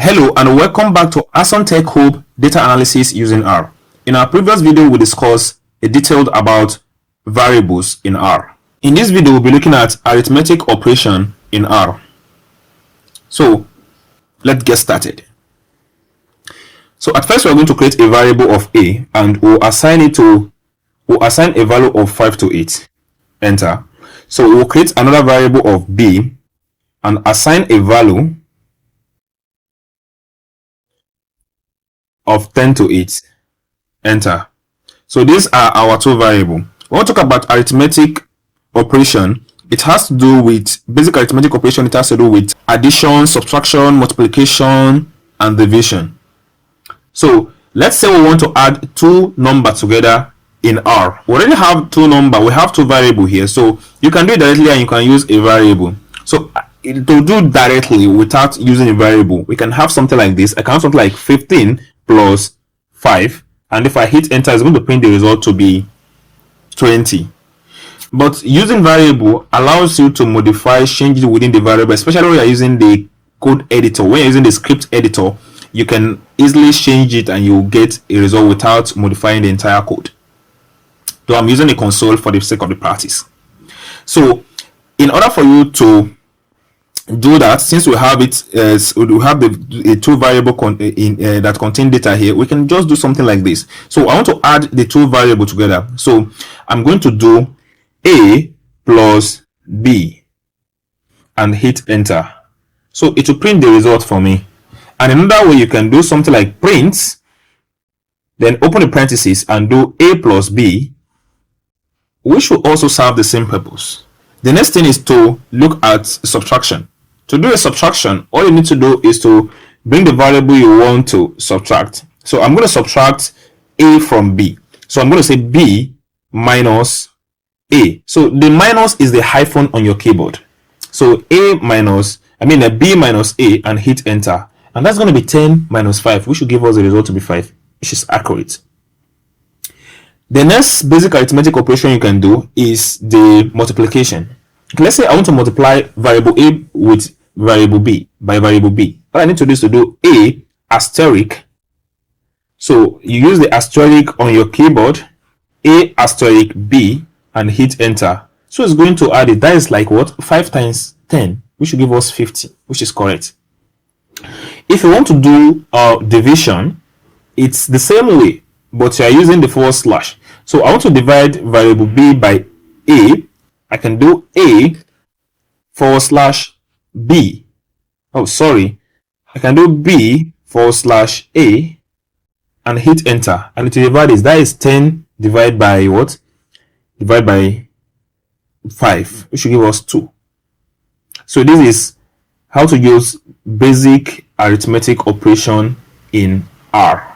Hello and welcome back to ASSON Tech Hub Data Analysis using R. In our previous video, we discussed a detailed about variables in R. In this video, we'll be looking at arithmetic operation in R. So let's get started. So at first, we're going to create a variable of A and we'll assign a value of 5 to 8. Enter. So we'll create another variable of B and assign a value of 10 to 8. Enter. So these are our two variables. When we talk about arithmetic operation, it has to do with basic arithmetic operation. It has to do with addition, subtraction, multiplication, and division. So let's say we want to add two numbers together in R. We already have two numbers. We have two variables here. So you can do it directly and you can use a variable. So to do directly without using a variable, we can have something like this. I can have something like 15 plus 5, and if I hit enter, it's going to print the result to be 20. But using variable allows you to modify changes within the variable, especially when you're using the code editor. When you're using the script editor, you can easily change it and you'll get a result without modifying the entire code. So I'm using the console for the sake of the practice. So in order for you to do that, since we have it, we have the two variable that contain data here, we can just do something like this. So I want to add the two variable together. So I'm going to do A plus B and hit enter. So it will print the result for me. And another way, you can do something like print, then open the parentheses and do A plus B, which will also serve the same purpose. The next thing is to look at subtraction. To do a subtraction, all you need to do is to bring the variable you want to subtract. So I'm going to subtract A from B. So I'm going to say B minus A. So the minus is the hyphen on your keyboard. So B minus A and hit enter. And that's going to be 10 minus 5, which will give us the result to be 5, which is accurate. The next basic arithmetic operation you can do is the multiplication. Let's say I want to multiply variable A with variable B by variable B. All I need to do is to do A asterisk. So you use the asterisk on your keyboard, A asterisk B, and hit enter. So it's going to add it. That is like what? 5 times 10, which will give us 50, which is correct. If you want to do division, it's the same way, but you are using the forward slash. So I want to divide variable B by A. I can do A forward slash B. Oh, sorry. I can do B forward slash A and hit enter. And to divide this, that is 10 divided by what? Divided by 5, which should give us 2. So this is how to use basic arithmetic operation in R.